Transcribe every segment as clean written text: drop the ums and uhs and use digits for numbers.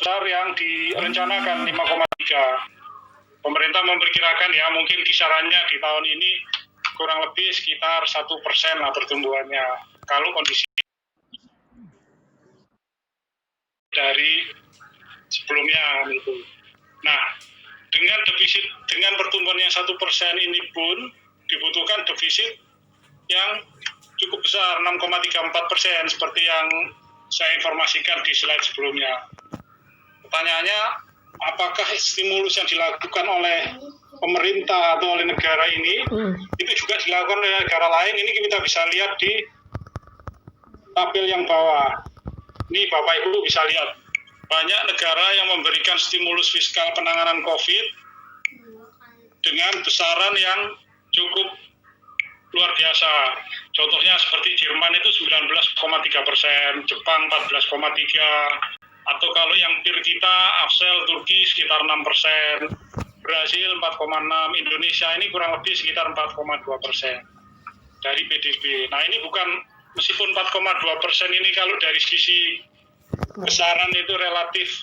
besar yang direncanakan 5,3. Pemerintah memperkirakan ya mungkin kisarannya di tahun ini kurang lebih sekitar 1% lah pertumbuhannya. Kalau kondisi dari sebelumnya gitu. Nah, dengan pertumbuhan yang 1% ini pun dibutuhkan defisit yang cukup besar 6,34% seperti yang saya informasikan di slide sebelumnya. Pertanyaannya, apakah stimulus yang dilakukan oleh pemerintah atau oleh negara ini itu juga dilakukan oleh negara lain? Ini kita bisa lihat di tabel yang bawah. Ini Bapak Ibu bisa lihat. Banyak negara yang memberikan stimulus fiskal penanganan COVID dengan besaran yang cukup luar biasa. Contohnya seperti Jerman itu 19,3%, Jepang 14,3%, atau kalau yang peer kita, Afsel, Turki sekitar 6%, Brasil 4,6%, Indonesia ini kurang lebih sekitar 4,2% dari PDB. Nah ini bukan, meskipun 4,2% ini kalau dari sisi besaran itu relatif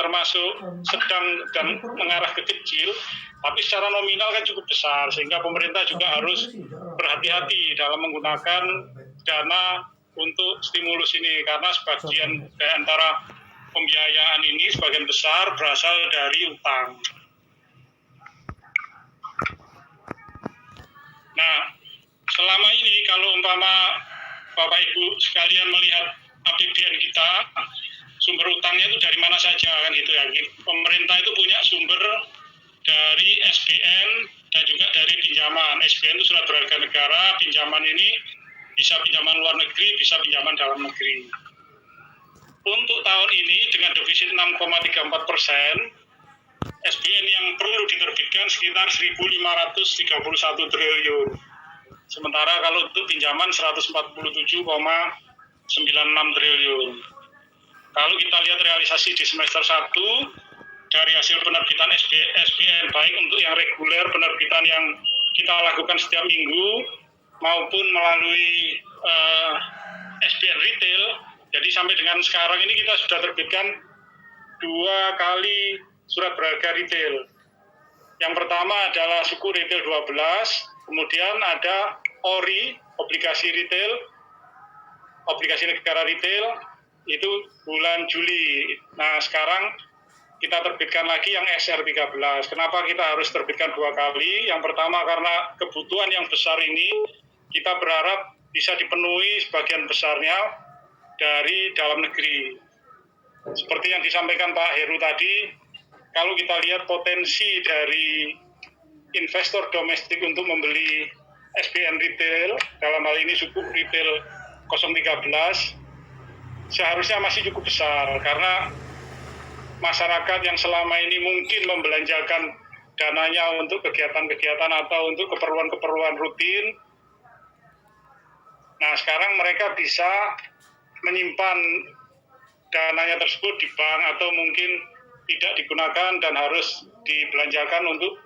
termasuk sedang dan mengarah ke kecil, tapi secara nominal kan cukup besar, sehingga pemerintah juga harus berhati-hati dalam menggunakan dana untuk stimulus ini, karena sebagian dari antara pembiayaan ini sebagian besar berasal dari utang. Nah, selama ini kalau umpama Bapak Ibu sekalian melihat APBN kita, sumber utangnya itu dari mana saja kan gitu ya. Pemerintah itu punya sumber dari SBN dan juga dari pinjaman. SBN itu surat berharga negara, pinjaman ini bisa pinjaman luar negeri, bisa pinjaman dalam negeri. Untuk tahun ini dengan defisit 6,34%, SBN yang perlu diterbitkan sekitar 1.531 triliun. Sementara kalau untuk pinjaman 147,96 triliun. Kalau kita lihat realisasi di semester 1 dari hasil penerbitan SBN, baik untuk yang reguler, penerbitan yang kita lakukan setiap minggu, maupun melalui SBN retail. Jadi sampai dengan sekarang ini kita sudah terbitkan 2 kali surat berharga retail. Yang pertama adalah suku retail 12, kemudian ada ORI, obligasi retail, obligasi negara retail, itu bulan Juli. Nah sekarang kita terbitkan lagi yang SR13. Kenapa kita harus terbitkan 2 kali? Yang pertama karena kebutuhan yang besar ini kita berharap bisa dipenuhi sebagian besarnya dari dalam negeri. Seperti yang disampaikan Pak Heru tadi, kalau kita lihat potensi dari investor domestik untuk membeli SBN retail, dalam hal ini suku retail 013, seharusnya masih cukup besar, karena masyarakat yang selama ini mungkin membelanjakan dananya untuk kegiatan-kegiatan atau untuk keperluan-keperluan rutin, nah sekarang mereka bisa menyimpan dananya tersebut di bank atau mungkin tidak digunakan dan harus dibelanjakan untuk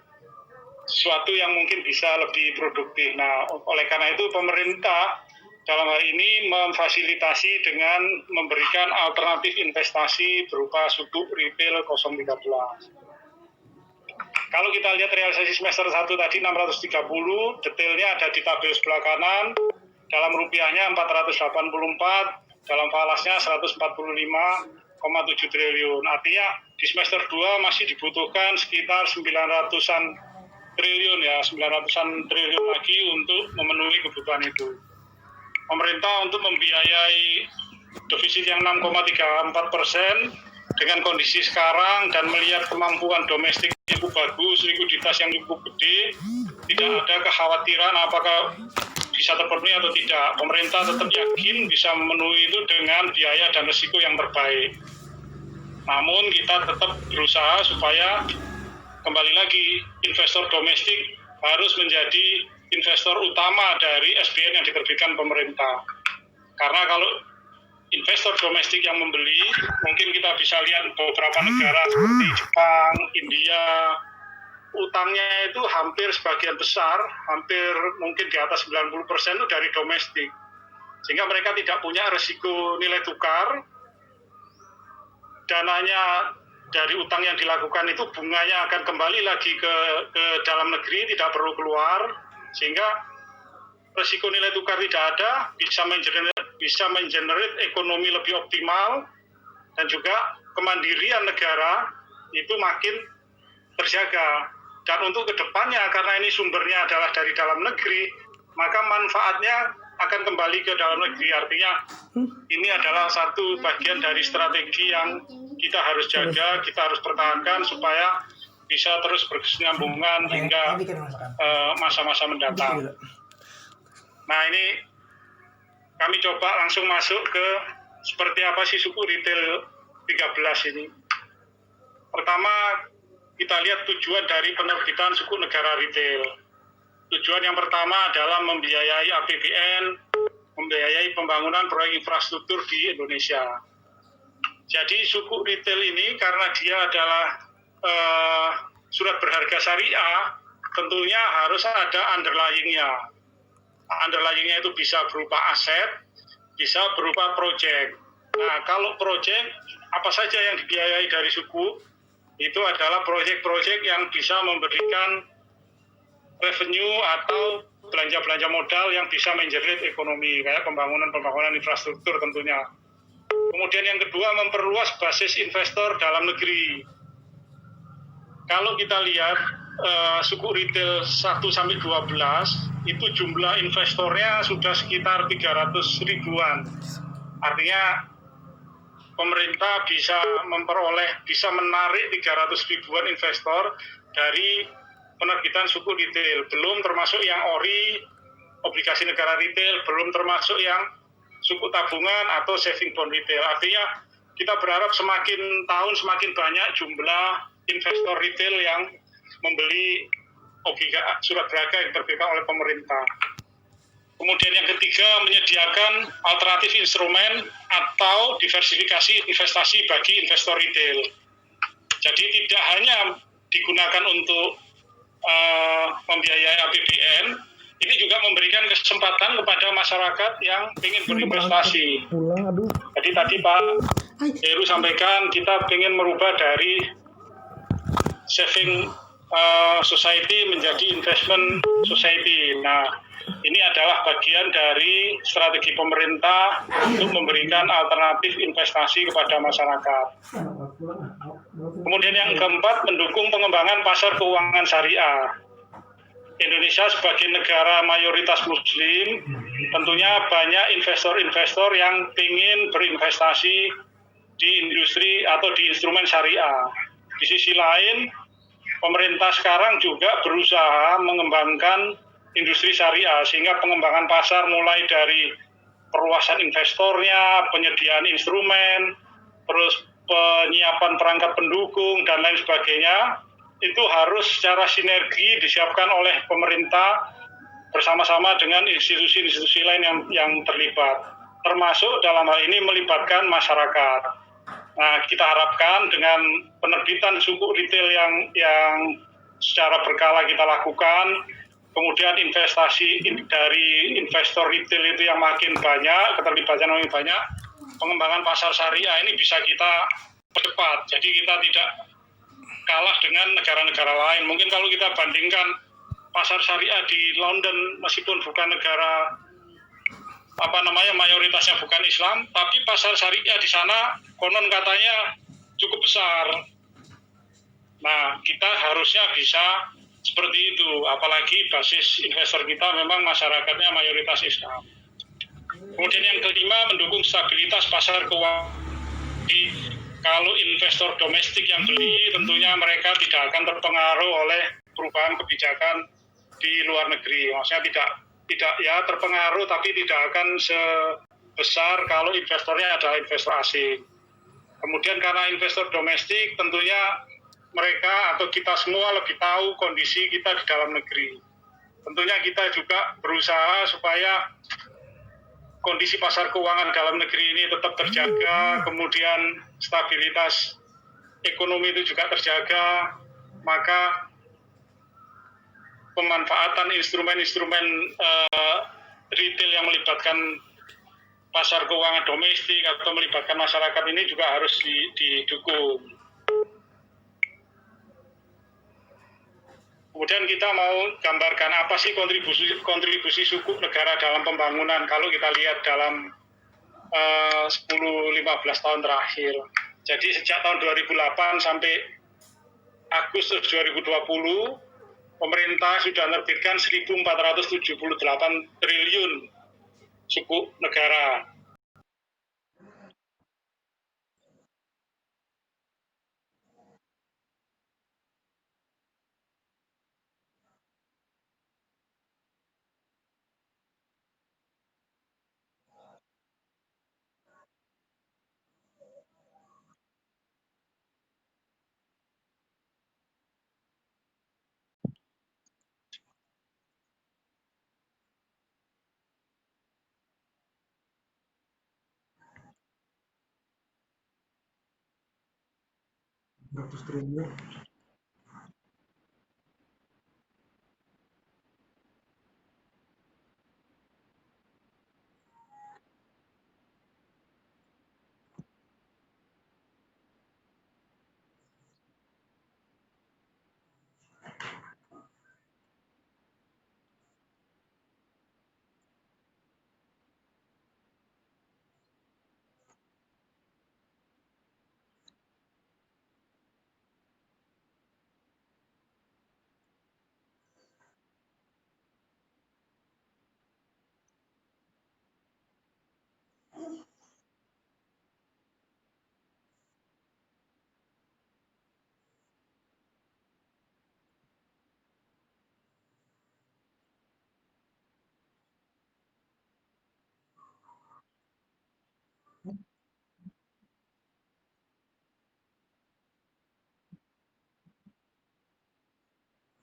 sesuatu yang mungkin bisa lebih produktif. Nah, oleh karena itu pemerintah dalam hal ini memfasilitasi dengan memberikan alternatif investasi berupa suku retail 013. Kalau kita lihat realisasi semester 1 tadi 630, detailnya ada di tabel sebelah kanan, dalam rupiahnya 484, dalam falasnya 145,7 triliun. Artinya di semester 2 masih dibutuhkan sekitar 900-an triliun ya, 900-an triliun lagi untuk memenuhi kebutuhan itu. Pemerintah untuk membiayai defisit yang 6,34% dengan kondisi sekarang dan melihat kemampuan domestik yang cukup bagus, likuiditas yang cukup gede, tidak ada kekhawatiran apakah bisa terpenuhi atau tidak. Pemerintah tetap yakin bisa memenuhi itu dengan biaya dan risiko yang terbaik. Namun kita tetap berusaha supaya kembali lagi investor domestik harus menjadi investor utama dari SBN yang diterbitkan pemerintah. Karena kalau investor domestik yang membeli, mungkin kita bisa lihat beberapa negara seperti Jepang, India, utangnya itu hampir sebagian besar, hampir mungkin di atas 90% itu dari domestik. Sehingga mereka tidak punya risiko nilai tukar, dananya dari utang yang dilakukan itu bunganya akan kembali lagi ke dalam negeri, tidak perlu keluar, sehingga resiko nilai tukar tidak ada, bisa mengenerate ekonomi lebih optimal, dan juga kemandirian negara itu makin terjaga. Dan untuk kedepannya, karena ini sumbernya adalah dari dalam negeri, maka manfaatnya akan kembali ke dalam negeri. Artinya ini adalah satu bagian dari strategi yang kita harus jaga, kita harus pertahankan supaya bisa terus berkesinambungan hingga masa-masa mendatang. Nah, ini kami coba langsung masuk ke seperti apa sih suku retail 13 ini. Pertama, kita lihat tujuan dari penerbitan suku negara retail. Tujuan yang pertama adalah membiayai APBN, membiayai pembangunan proyek infrastruktur di Indonesia. Jadi suku retail ini karena dia adalah surat berharga syariah, tentunya harus ada underlying-nya. Underlying-nya itu bisa berupa aset, bisa berupa proyek. Nah, kalau proyek, apa saja yang dibiayai dari suku, itu adalah proyek-proyek yang bisa memberikan revenue atau belanja-belanja modal yang bisa mengenerate ekonomi, kayak pembangunan infrastruktur tentunya. Kemudian yang kedua, memperluas basis investor dalam negeri. Kalau kita lihat suku retail 1-12, itu jumlah investornya sudah sekitar 300 ribuan. Artinya pemerintah bisa menarik 300 ribuan investor dari penerbitan suku retail, belum termasuk yang ORI, obligasi negara retail, belum termasuk yang suku tabungan atau saving bond retail. Artinya kita berharap semakin tahun semakin banyak jumlah investor retail yang membeli surat berharga yang diterbitkan oleh pemerintah. Kemudian yang ketiga, menyediakan alternatif instrumen atau diversifikasi investasi bagi investor retail. Jadi tidak hanya digunakan untuk membiayai APBN, ini juga memberikan kesempatan kepada masyarakat yang ingin berinvestasi. Jadi tadi Pak Heru sampaikan kita ingin merubah dari saving society menjadi investment society. Nah, ini adalah bagian dari strategi pemerintah untuk memberikan alternatif investasi kepada masyarakat. Kemudian yang keempat, mendukung pengembangan pasar keuangan syariah. Indonesia sebagai negara mayoritas muslim, tentunya banyak investor-investor yang ingin berinvestasi di industri atau di instrumen syariah. Di sisi lain, pemerintah sekarang juga berusaha mengembangkan industri syariah, sehingga pengembangan pasar mulai dari perluasan investornya, penyediaan instrumen, terus penyiapan perangkat pendukung, dan lain sebagainya, itu harus secara sinergi disiapkan oleh pemerintah bersama-sama dengan institusi-institusi lain yang terlibat, termasuk dalam hal ini melibatkan masyarakat. Nah, kita harapkan dengan penerbitan suku retail yang secara berkala kita lakukan, kemudian investasi dari investor retail itu yang makin banyak, keterlibatan makin banyak, pengembangan pasar syariah ini bisa kita percepat. Jadi kita tidak kalah dengan negara-negara lain. Mungkin kalau kita bandingkan pasar syariah di London, meskipun bukan negara mayoritasnya bukan Islam, tapi pasar syariah di sana konon katanya cukup besar. Nah, kita harusnya bisa seperti itu, apalagi basis investor kita memang masyarakatnya mayoritas Islam. Kemudian yang kelima, mendukung stabilitas pasar keuangan. Kalau investor domestik yang beli, tentunya mereka tidak akan terpengaruh oleh perubahan kebijakan di luar negeri. Maksudnya tidak ya terpengaruh, tapi tidak akan sebesar kalau investornya adalah investor asing. Kemudian karena investor domestik, tentunya mereka atau kita semua lebih tahu kondisi kita di dalam negeri. Tentunya kita juga berusaha supaya kondisi pasar keuangan dalam negeri ini tetap terjaga, kemudian stabilitas ekonomi itu juga terjaga, maka pemanfaatan instrumen-instrumen retail yang melibatkan pasar keuangan domestik atau melibatkan masyarakat ini juga harus didukung. Kemudian kita mau gambarkan apa sih kontribusi suku negara dalam pembangunan kalau kita lihat dalam 10-15 tahun terakhir. Jadi sejak tahun 2008 sampai Agustus 2020, pemerintah sudah menerbitkan 1.478 triliun suku negara. Triliun.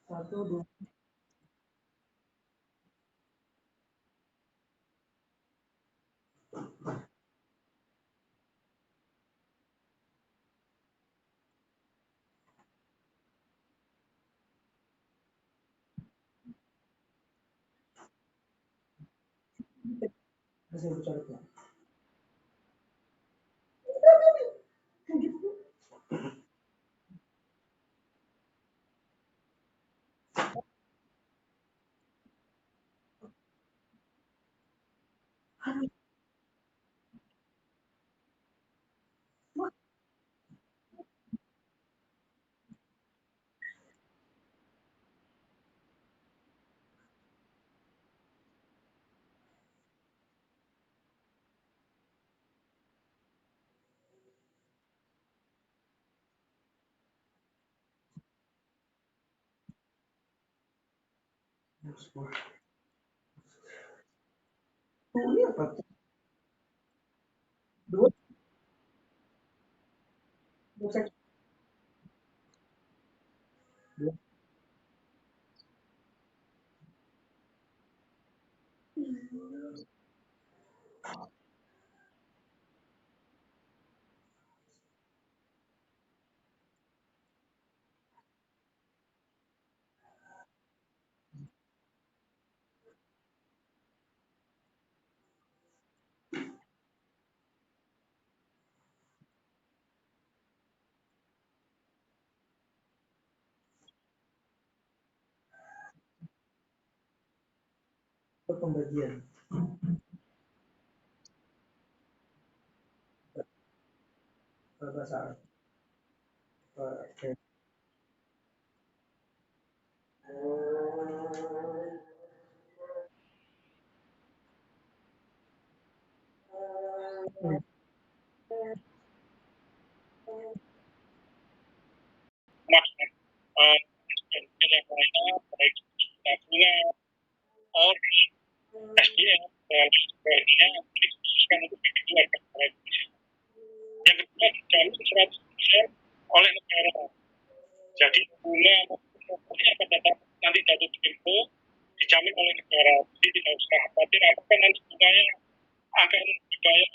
Satu, dua. Saya bicara. Ini apa? Dua. Dua. Pembagian. Bahasa. Oke. Yang lainnya baik tabungan, ORI, SDM, dan sebagainya dikhususkan untuk keluarga negara Indonesia. Yang kedua dijamin 100% oleh negara. Jadi bunga maupun akan datang nanti jatuh tempo dijamin oleh negara. Jadi tidak usah khawatir apakah nanti bunganya akan dibayar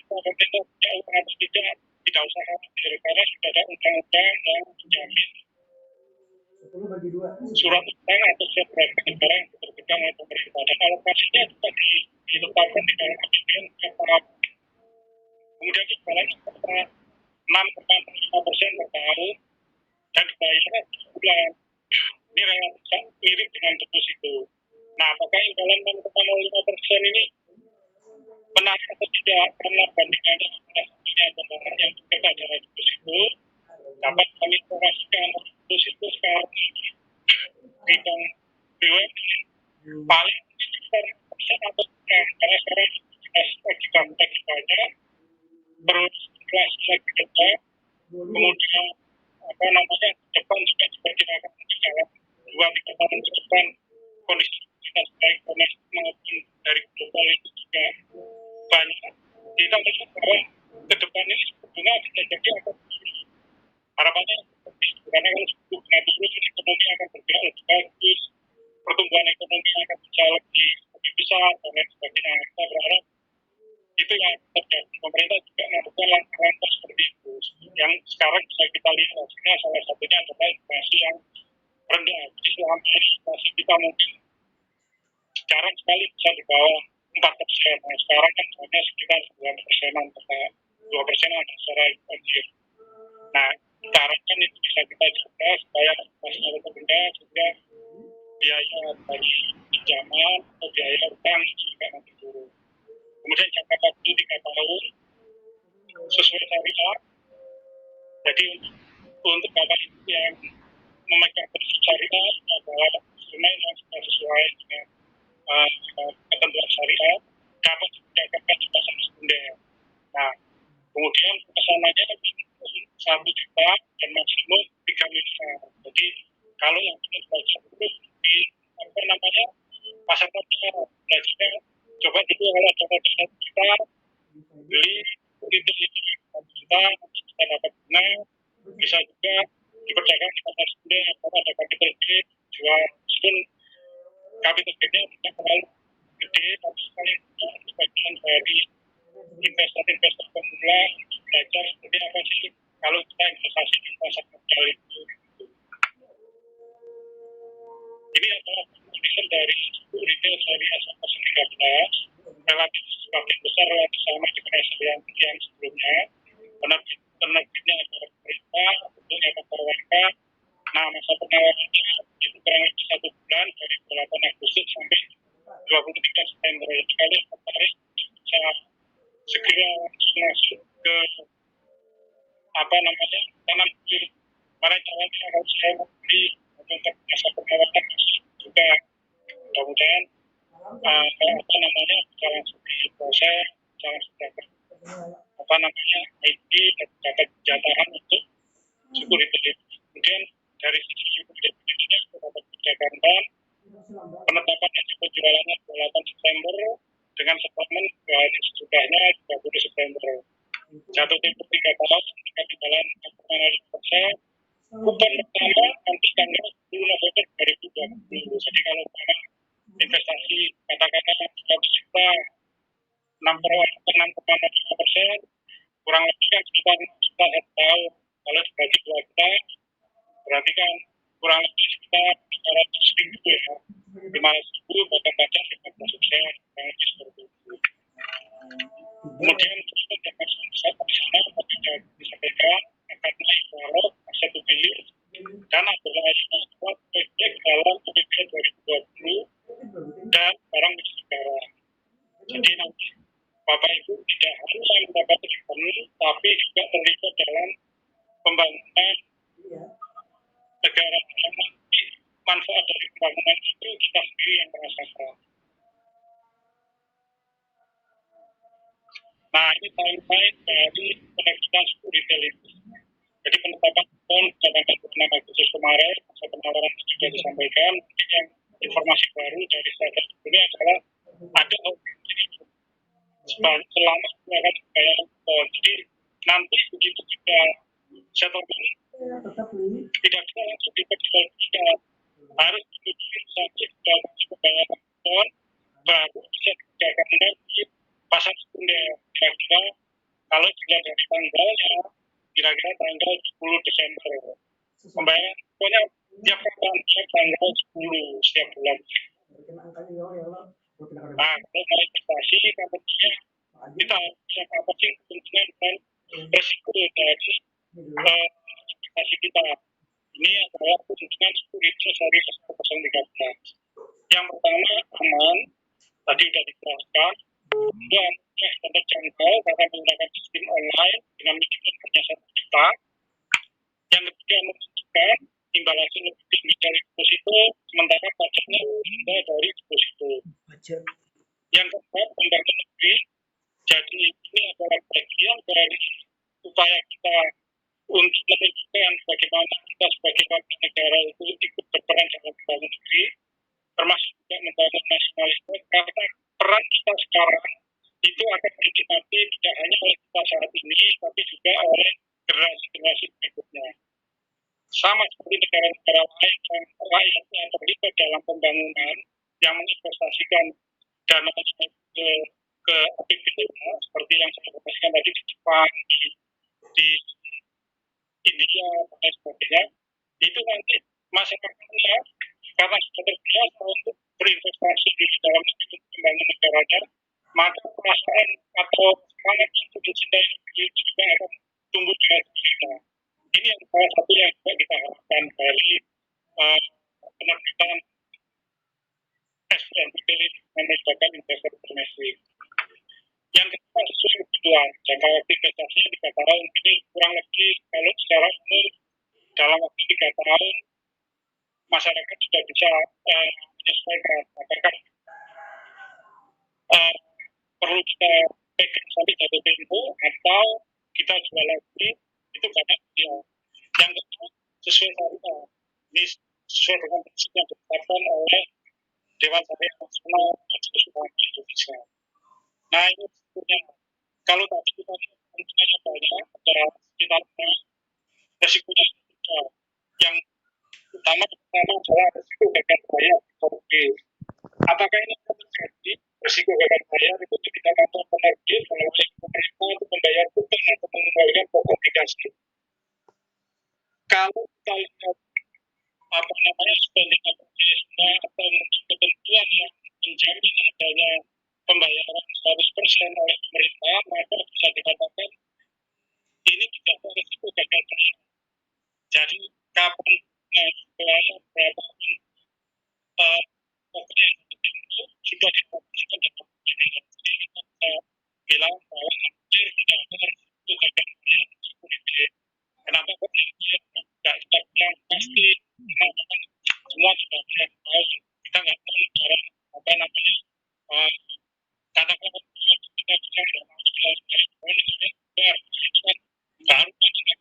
pemerintah jauh atau tidak usah khawatir karena sudah ada undang-undang yang menjamin. 10 bagi 2. surat utang atau surat berharga negara yang diterbitkan oleh pemerintah, dan alokasinya juga ditetapkan di dalam APBN setiap tahun. Kemudian imbalan sebesar 6,5% per tahun dan dibayarkan sebulan. Ini relatif mirip dengan deposito. Nah, apakah imbalan 6,05% ini benar atau tidak? Karena bandingannya dengan pembayaran yang berbeda dari deposito, dapat kami informasikan deposito sekarang ini di bank BUMN paling sekitar persen atau kurang, karena sekarang lagi banyak, terus inflasi lagi gede, kemudian Jepang juga diperkirakan dalam 2-3 tahun ke depan kondisi kita baik domestik maupun dari global itu juga banyak. Kita melihat bahwa ke depan ini sebetulnya bisa jadi akan harapannya karena kalau suku bunga turun ekonomi akan bergerak lebih bagus, pertumbuhan ekonomi akan bisa lebih besar dan lain sebagainya. Kita berharap itu yang terjadi. Pemerintah juga melakukan langkah-langkah seperti itu yang sekarang bisa kita lihat hasilnya. Salah satunya adalah inflasi yang rendah. Jadi selama ini inflasi kita mungkin sekarang sekali bisa di bawah 4%. Nah, sekarang kan hanya sekitar 2%-an, 2%-an secara inflasi. Nah, kita harapkan itu bisa kita jaga supaya inflasinya lebih rendah, sehingga biaya bagi pinjaman atau biaya utang juga nanti turun. Kemudian jangka waktu 3 tahun sesuai syariah. Jadi untuk bapak ibu yang memegang prinsip syariah adalah instrumen yang sudah sesuai dengan ketentuan syariah dapat diperdagangkan di pasar sekunder. Nah, kemudian pesanannya 1 juta dan maksimum 3 miliar. Jadi kalau yang ingin belajar dulu di pasar modal, belajarnya coba dulu kalau ada modal 1 juta, beli retail ini 1 juta, kita dapat bunga, bisa juga diperdagang di pasar sekunder karena ada capital gain, jual meskipun capital gainnya tidak terlalu gede, tapi sekali itu bagian dari investor pemula belajar seperti apa sih kalau kita investasi di pasar modal itu. Ini adalah kondisi dari retail syariah sampai 13 relatif semakin besar relatif sama dengan yang sebelumnya. Penerbitnya adalah pemerintah, bentuknya pasar warga. Nah, masa penawarannya itu kurang lebih 1 bulan dari 8 Agustus sampai 23 September. Jadi kalian tertarik bisa segera masuk ke tanam bibir. Karena caranya kalau saya membeli untuk masa penawaran juga mudah-mudahan jalan seperti proses, jalan seperti ID dan dapat jatahan untuk suku retail. Kemudian dari sisi suku retail ini dapat dijalankan penetapan hasil penjualannya 28 September dengan settlement sesudahnya 30 September. Jatuh tempo 3 tahun dengan imbalan 6,5%. Kupon pertama nanti tanggal 10 November 2020. Jadi kalau investasi katakanlah 100 juta 6,5%, kurang lebih kan sekitar 6 juta 1 tahun. Kalau dibagi 2 juta berarti kan kurang lebih sekitar 500 ribu ya. 500 ribu potong pajak 15%, kurang lebih seperti itu. Kemudian untuk dapat di sana bisa disampaikan akan naik kalau aset mobil dan adalah proyek dalam APBN 2020 dan barang milik negara. Jadi nanti Bapak Ibu tidak hanya mendapat revenue, tapi juga terlibat dalam pembangunan negara yang nanti manfaat dari pembangunan itu kita sendiri yang merasakan. Nah, ini timeline dari penerbitan suku retail itu. Jadi penetapan kupon pada 26 Agustus kemarin, masa penawaran sudah disampaikan. Yang informasi baru dari saya ini adalah ada selama akan dibayar kupon. Jadi nanti begitu kita settlement tidak bisa langsung diperjualbelikan, harus diikuti sampai sudah pembayaran kupon baru bisa diperdagangkan di pasar sekunder. Kira-kira kalau dilihat dari tanggalnya kira-kira tanggal 10 Desember. Pembayaran kuponnya Tiap tanggal 10 setiap bulan. Kena angkanya ya Allah. Nah, kalau mau investasi, kemudian kita lihat apa sih kepentingan dan resiko dari investasi kita. Ini adalah kepentingan sekuritas dari pasar 013. Yang pertama aman, tadi sudah dijelaskan, dan terjangkau karena menggunakan sistem online dengan minimum hanya 1 juta. Yang ketiga menentukan imbal hasil lebih tinggi dari deposito, sementara pajaknya rendah dari deposito. Yang keempat membangun negeri. Jadi ini adalah bagian dari upaya kita untuk menunjukkan bagaimana kita sebagai warga negara itu ikut berperan dalam membangun negeri, termasuk juga membangun nasionalisme, karena peran kita sekarang itu akan dinikmati tidak hanya oleh kita saat ini, tapi juga oleh generasi-generasi berikutnya. Sama seperti negara-negara lain yang rakyatnya terlibat dalam pembangunan, yang menginvestasikan dana ke APBN, seperti yang saya informasikan tadi di Jepang, di India, dan sebagainya, itu nanti masyarakatnya karena sudah terbiasa untuk berinvestasi di dalam negeri untuk membangun negaranya, maka perasaan atau semangat untuk mencintai negeri itu juga akan tumbuh dengan sendirinya. Ini yang salah satu yang juga kita harapkan dari penerbitan SPN manajemen investor domestik. Yang kedua sesuai kebutuhan jangka waktu investasi 3 tahun, ini kurang lebih kalau secara umum dalam waktu 3 tahun masyarakat sudah bisa menyesuaikan apakah perlu kita pegang sampai jatuh tempo atau kita jual lagi, itu banyak dia. Yang kedua sesuai syariah, ini sesuai dengan prinsip yang ditetapkan oleh Dewan Syariah Nasional Majelis Ulama Indonesia. Nah ini sebetulnya kalau tadi kita kepentingannya banyak, ada sekitar resikonya juga. Yang utama adalah resiko gagal bayar. Oke, apakah ini akan terjadi? Resiko gagal bayar itu ketika kantor penerbit melalui pemerintah untuk membayar utang atau mengembalikan pokok obligasi. Kalau kita lihat spending appropriation atau mungkin ketentuan yang menjamin adanya pembayaran 100% oleh pemerintah, maka bisa dikatakan ini tidak ada risiko gagal bayar. Jadi kapan bayar berapa pokoknya itu sudah diproduksikan di pemerintah. Jadi kita bisa bilang bahwa hampir tidak ada risiko gagal bayar di. Kenapa kok tidak kita bilang pasti semua sudah bayar tahu, kita nggak tahu negara apa namanya katakanlah kita bisa bayar itu kan baru nanti kita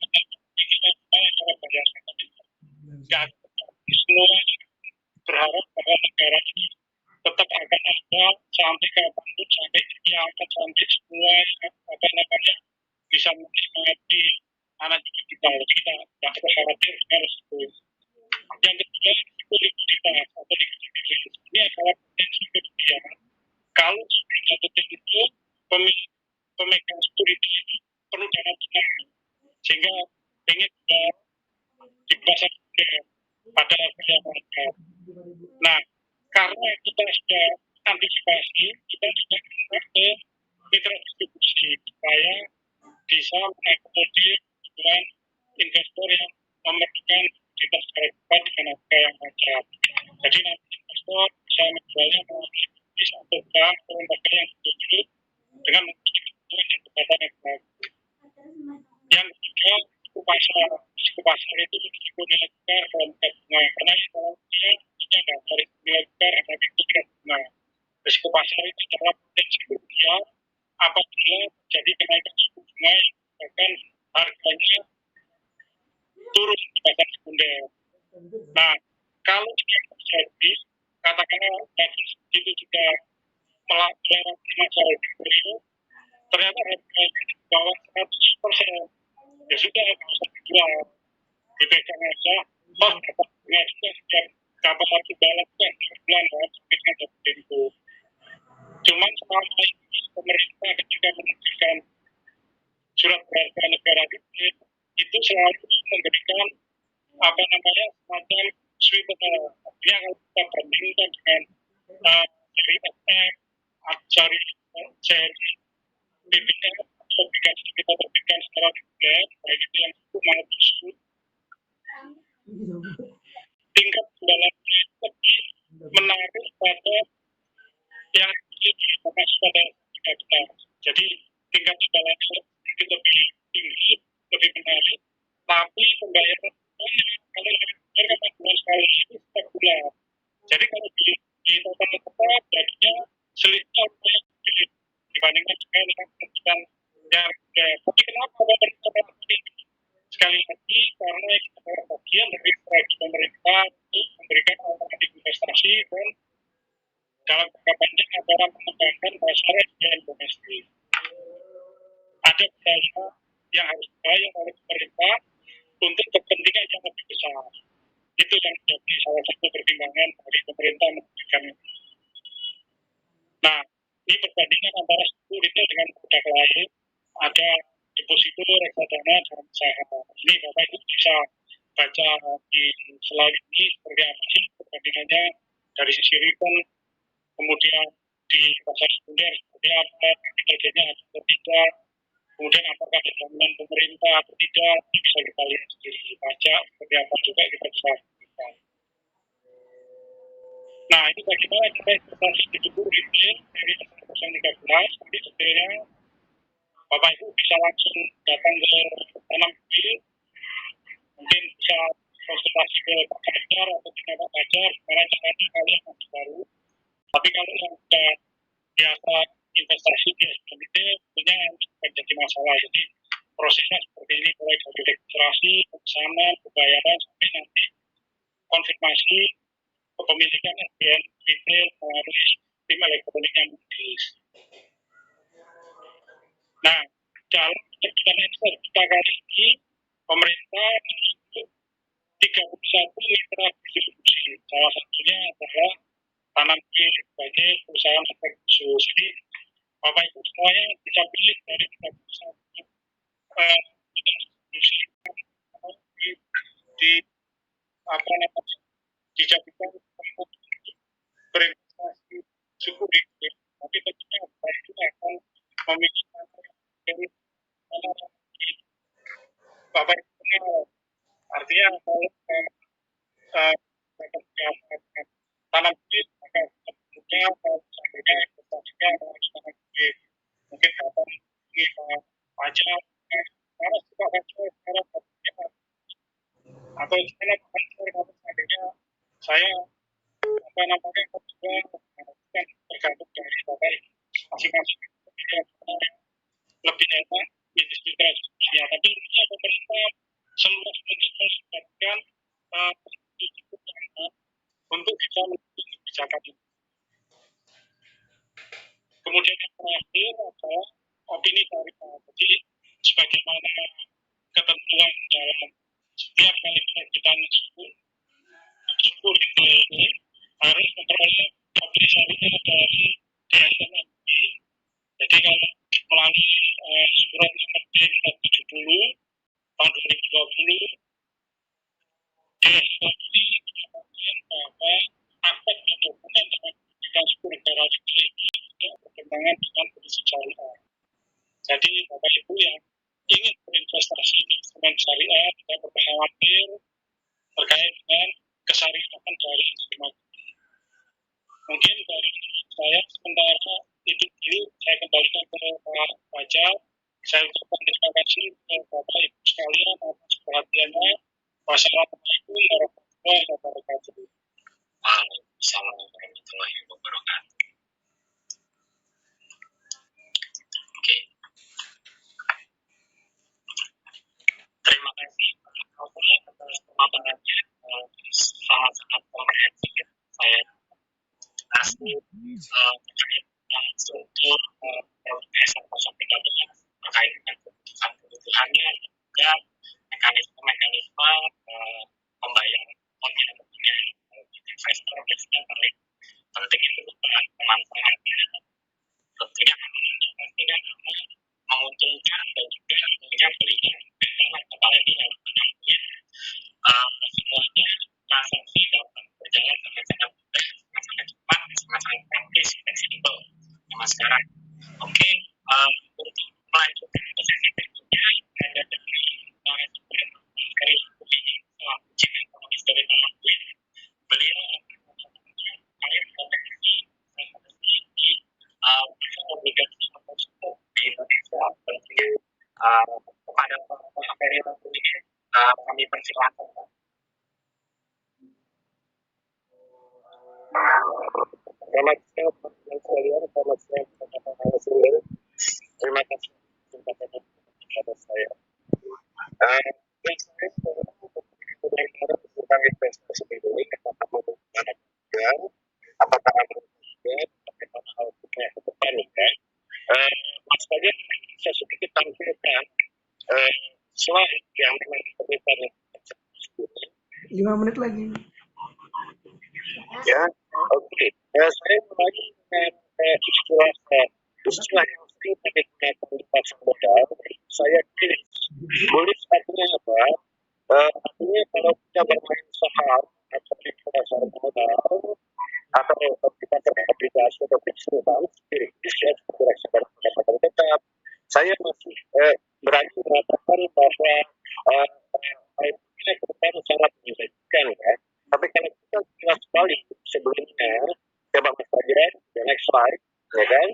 bayar cara bayar, tapi nggak semua berharap bahwa negara ini tetap akan ada sampai kapanpun, sampai diangkat, sampai semua apa namanya bisa menikmati anak kita. Kita tidak perlu khawatir dengan resiko. Yang kedua, likuiditas atau likuiditas ini adalah potensi kerugian. Kalau sebelum jatuh tempo pemegang security ini perlu dana tunai, sehingga ingin di pasar pada harga yang wajar. Nah, karena kita sudah antisipasi, kita sudah ke mitra distribusi supaya bisa mengakomodir dengan investor yang memerlukan kita secara cepat dengan harga yang wajar. Jadi nanti investor bisa menjualnya melalui bisnis atau bank atau lembaga yang setuju dengan kebutuhan dan pendapatan yang baik. Yang ketiga, risiko pasar itu risiko nilai tukar dalam tingkat bunga, karena dalamnya tidak ada risiko nilai tukar ada di tingkat bunga. Risiko pasar itu adalah potensi kerugian apabila terjadi kenaikan suku bunga yang menyebabkan harganya turun di pasar sekunder. Nah, kalau ini terjadi, katakanlah tadi itu juga melewati masa rekrutmen, ternyata harganya di bawah 100%. Ya sudah, nggak usah dijual, dipegang aja, toh dapat bunga juga setiap dapat satu balas kan bulan kan sampai ada tempo. Cuman selama ini pemerintah ketika menerbitkan surat berharga negara itu selalu memberikan apa namanya semacam sweetener. Artinya kalau kita bandingkan dengan seri SF, seri BBM, obligasi kita terbitkan secara reguler, baik itu yang suku maupun suku, tingkat imbalannya lebih menarik pada yang masuk pada kita. Jadi tingkat imbalannya sedikit lebih tinggi, lebih menarik, tapi pembayaran kalau yang bulan sekali ini setiap bulan. Jadi kalau di total jadinya selisihnya lumayan gede dibandingkan dengan yang tapi kenapa pemerintah ini? Sekali lagi karena itu adalah bagian dari strategi pemerintah untuk memberikan alternatif investasi dan dalam jangka panjang antara mengembangkan pasar SDN domestik. Ada biaya yang harus dibayar oleh pemerintah untuk kepentingan yang lebih besar. Itu yang menjadi salah satu pertimbangan dari pemerintah memberikan ini. Nah, ini perbandingan antara suku retail dengan produk lain. Ada deposito, reksadana, dan saham. Ini Bapak Ibu bisa baca di slide ini seperti apa sih perbandingannya dari sisi return, kemudian di pasar sekunder seperti apa, kinerjanya atau tidak, kemudian apakah ada jaminan pemerintah atau tidak, ini bisa kita lihat sendiri, baca seperti apa juga kita bisa lihat. Nah, ini bagaimana kita investasi di tubuh retail dari 2013, nanti detailnya Bapak Ibu bisa langsung datang ke Tanam Bukti, mungkin bisa konsultasi ke Pak Gajar atau ke Pak Gajar, karena caranya kalian masih baru. Tapi kalau yang sudah biasa investasi di SPMT, tentunya akan jadi masalah. Jadi prosesnya seperti ini, mulai dari registrasi, pemesanan, pembayaran, sampai nanti konfirmasi kepemilikan SDN retail melalui tim elektronik yang Moody's. Nah, dalam kebijakan ekspor kita kali ini, pemerintah menunjuk 31 mitra distribusi. Salah satunya adalah Tanam B sebagai perusahaan efek khusus. Jadi, Bapak Ibu semuanya bisa pilih dari 31 distribusi di apa namanya dijadikan untuk berinvestasi suku retail. Tapi tentunya Bapak Ibu akan memilih dari mana Bapak Ibu kenal. Artinya kalau tanam bibit maka tentunya seandainya investasinya harus tanam bibit. Mungkin Bapak ini pajak karena suka pajak secara atau misalnya kalau seandainya saya apa namanya juga kan tergantung dari Bapak Ibu masing-masing lebih enak industri transmisinya. Tapi intinya pemerintah seluruh mungkin melibatkan untuk bisa mendukung kebijakan ini. Kemudian yang terakhir adalah opini dari Pak. Jadi sebagaimana ketentuan dalam setiap kali penerbitan suku retail ini harus memperoleh opini syariah dari DSMMB. Jadi kalau melalui surat nomor D470 tahun 2020 DSMMB menyatakan bahwa aspek dokumen dengan pendidikan suku negara retail ini tidak bertentangan dengan kondisi syariah. Jadi Bapak Ibu yang ingin berinvestasi di instrumen syariah tidak perlu khawatir terkait dengan kesyariatan dari instrumen ini. Mungkin dari saya sementara itu dulu saya kembalikan ke Pak Fajar. Saya ucapkan terima kasih kepada Bapak Ibu sekalian atas perhatiannya. Wassalamualaikum warahmatullahi wabarakatuh. Waalaikumsalam warahmatullahi wabarakatuh. Oke. Terima kasih atas pemaparannya, sangat-sangat komprehensif. Saya kasih terkait dengan struktur SR 013 terkait dengan kebutuhannya dan juga mekanisme pembayaran uangnya tentunya investor biasanya paling penting itu pemanfaatannya tentunya pastinya menguntungkan dan juga tentunya belinya apalagi yang semuanya transaksi kami persilakan. Selamat siang teman-teman sekalian, selamat siang teman-teman narasumber. Terima kasih kesempatan kepada saya. Yang saya benar-benar tentang investasi ini, apakah menggunakan juga, apakah aman juga, bagaimana outputnya ke depan ya. Mas saja saya sedikit tampilkan slide yang memang diberikan 5 menit lagi. ya. Oke. Saya mulai dengan istilah yang sering digunakan di pasar modal. Saya bullish. Bullish artinya apa? Artinya kalau kita bermain saham atau di pasar modal atau di pasar obligasi atau fixed income, saya berdasarkan pendapatan tetap, saya masih berani mengatakan bahwa ke depan sangat menjanjikan ya. Tapi kalau kita jelas balik sebelumnya, coba Mas Fajar, the next slide, ya kan?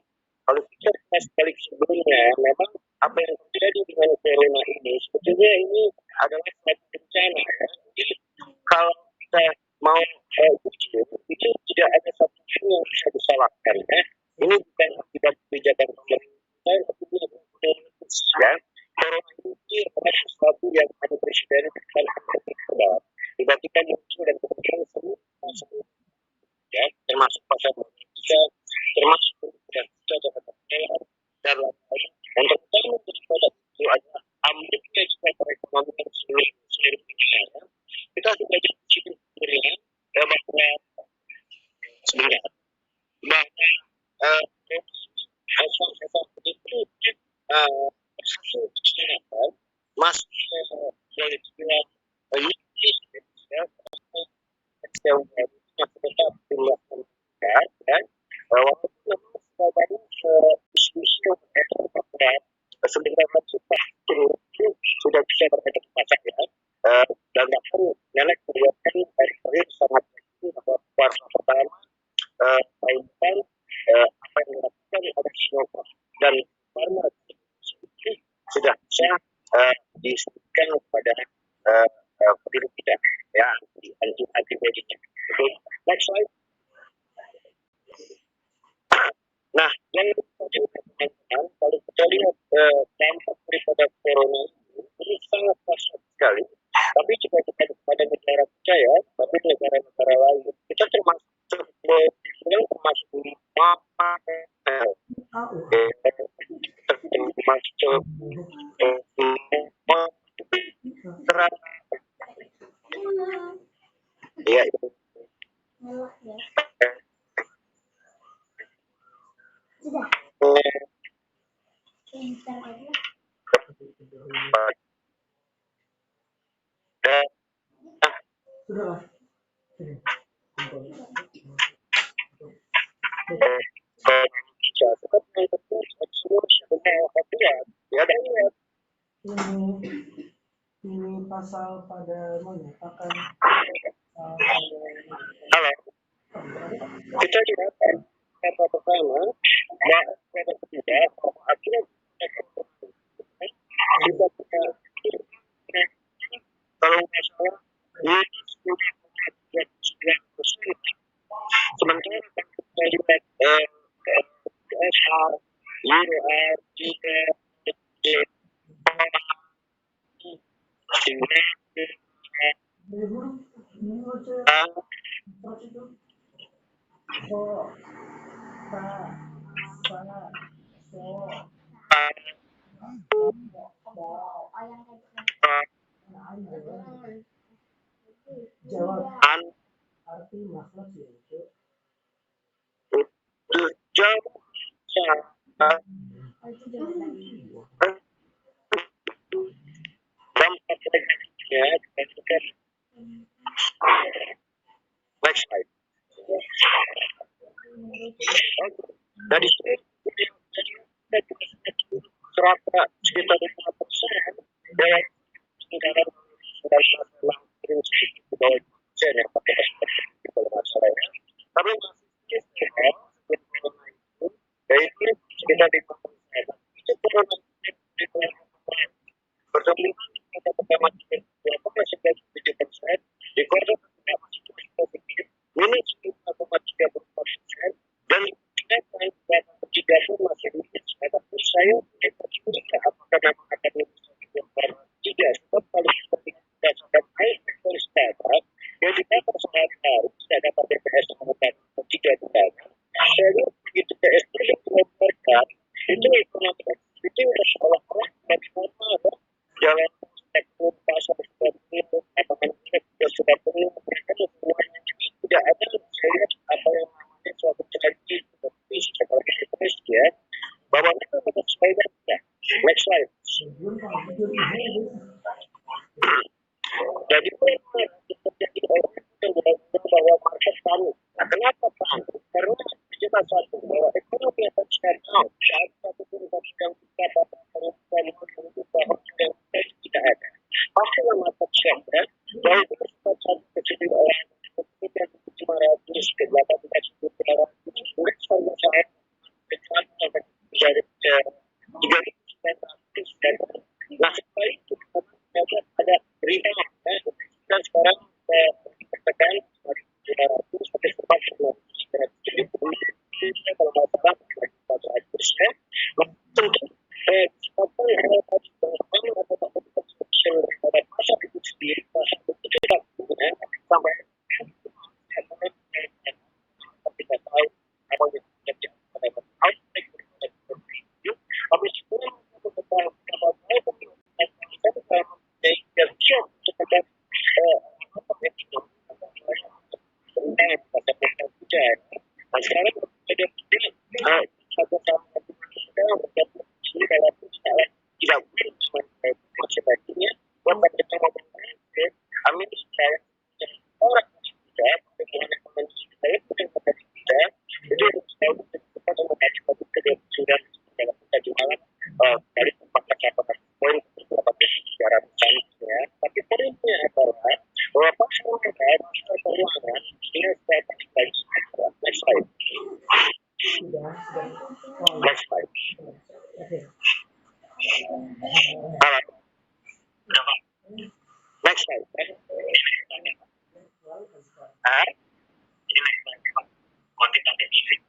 Kalau kita jelas balik sebelumnya, memang apa yang terjadi dengan corona ini, sebetulnya ini adalah suatu bencana ya. Jadi kalau kita mau jujur, ini tidak ada satu hal yang bisa disalahkan ya. Ini bukan akibat kebijakan pemerintah, tapi ini adalah ya. Corona ini adalah sesuatu yang ada presiden dan ada tiba-tiba muncul dan kemudian semua ya, termasuk pasar Indonesia, termasuk kemudian dan lain-lain. Dan terutama daripada itu adalah ambilnya juga perekonomian seluruh dunia. Kita sudah jadi pilihan bahwa sebenarnya bahwa asal itu masih dari sekitar yang masih tetap dilakukan dan walaupun memang sudah banyak diskusi yang berat sebenarnya sudah bisa berkaitan pasar ya dan bahkan nenek melihatkan dari terakhir sangat bahwa kuartal pertama tahun depan apa yang dilakukan oleh Sinovac dan Pharma sudah bisa disebutkan kepada penduduk kita ya antibiotiknya. Next slide. Nah, yang teman-teman kalau kita lihat dampak daripada corona ini sangat dahsyat sekali. Tapi jika kita kepada negara kita ya, tapi negara-negara lain kita termasuk ya Sudah. Ini pasal pada menyatakan halo, kita lihat kata pertama kata ketiga akhirnya kita punya kalau nggak salah ini 10,9%, sementara kita lihat SR, UR, juga jawab arti makhluk yaitu jauh dampak negatifnya dibandingkan next slide. Dari sini serata sekitar 5% dalam negara prinsip di bawah persen yang pakai SPP kalau masalahnya. Tapi masih sedikit yaitu sekitar 5%. Itu pertama kita pertama Jadi benar terjadi orang yang bilang bahwa market panik. Nah, kenapa panik? Karena kita satu bahwa ekonomi yang tersedia saat satu pun yang kita dapat mengukur bahwa yang tidak ada. Pastilah market share dari satu kecil orang kemudian 500 ke 18 sulit sama saya dari 3.900 dan nah setelah itu ada rebound dan sekarang dikatakan dari 300 sampai 400 jadi kalau nggak salah 400%. Nah, tentu siapapun yang ada tadi bahwa pada pasar itu sendiri pasar itu tidak punya sampai tidak tahu apa yang terjadi pada outbreak tapi sebelum dari tempat tercapai poin secara besar ya. Tapi poinnya adalah bahwa pasar modal, pasar keuangan ini saya kasih lagi. Next slide. Sudah. Oh, Next slide. oke. Halo. Next slide. Ah, ini next slide. Kuantitatif easing.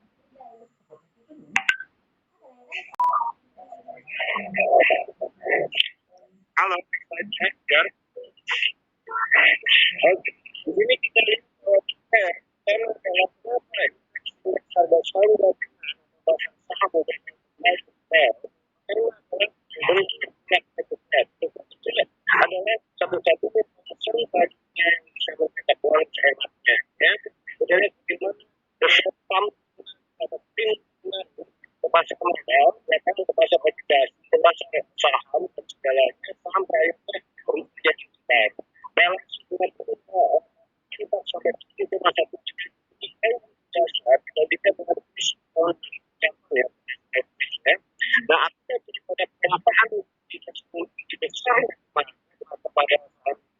Halo, next slide. Jar. Oke, di sini kita lihat bahwa kita dalam beberapa harga saham dan saham modal adalah satu-satunya pasar baginya yang bisa mencetak uang sehebatnya. Ya, kemudian bagaimana saham atau tim ke pasar modal, ya kan ke pasar obligasi, ke pasar saham dan segalanya saham kayaknya menjadi besar. Balance dengan kita sampai 7,1 juta dasar dan kita mengerti ya. Nah, artinya daripada pengapahan kita besar kepada